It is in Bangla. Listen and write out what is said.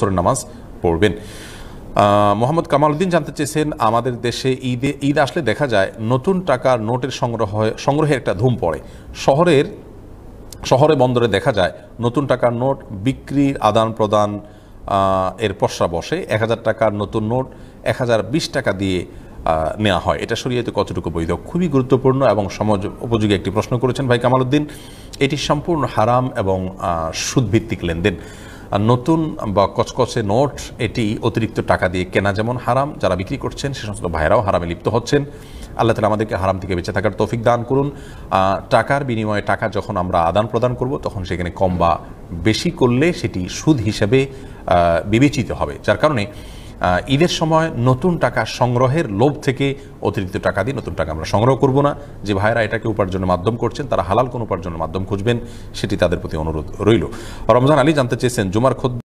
ফজরের নামাজ পড়বেন। মোহাম্মদ কামাল উদ্দিন জানতে চেয়েছেন, আমাদের দেশে ঈদ আসলে দেখা যায় নতুন টাকার নোটের সংগ্রহে একটা ধুম পড়ে। শহরে বন্দরে দেখা যায় নতুন টাকার নোট বিক্রির আদান প্রদান এর পসরা বসে। 1000 টাকার নতুন নোট 1020 টাকা দিয়ে নেওয়া হয়। এটা শরীয়তে কতটুকু বৈধ? খুবই গুরুত্বপূর্ণ এবং সমাজ উপযোগী একটি প্রশ্ন করেছেন ভাই কামাল উদ্দিন। এটি সম্পূর্ণ হারাম এবং সুদভিত্তিক লেনদেন। নতুন বা কচকচে নোট এটি অতিরিক্ত টাকা দিয়ে কেনা যেমন হারাম, যারা বিক্রি করছেন সে সমস্ত ভাইরাও হারামে লিপ্ত হচ্ছেন। আল্লাহ তাআলা আমাদেরকে হারাম থেকে বেঁচে থাকার তৌফিক দান করুন। টাকার বিনিময়ে টাকা যখন আমরা আদান প্রদান করব তখন সেখানে কম বা বেশি করলে সেটি সুদ হিসেবে বিবেচিত হবে। যার কারণে ঈদের সময় নতুন টাকা সংগ্রহের লোভ থেকে অতিরিক্ত টাকা দিয়ে নতুন টাকা আমরা সংগ্রহ করব না। যে ভাইরা এটাকে উপার্জনের মাধ্যম করছেন তারা হালাল কোন উপার্জনের মাধ্যম খুঁজবেন, সেটি তাদের প্রতি অনুরোধ রইল। রমজান আলী জানতে চেয়েছেন, জুমার খুতবা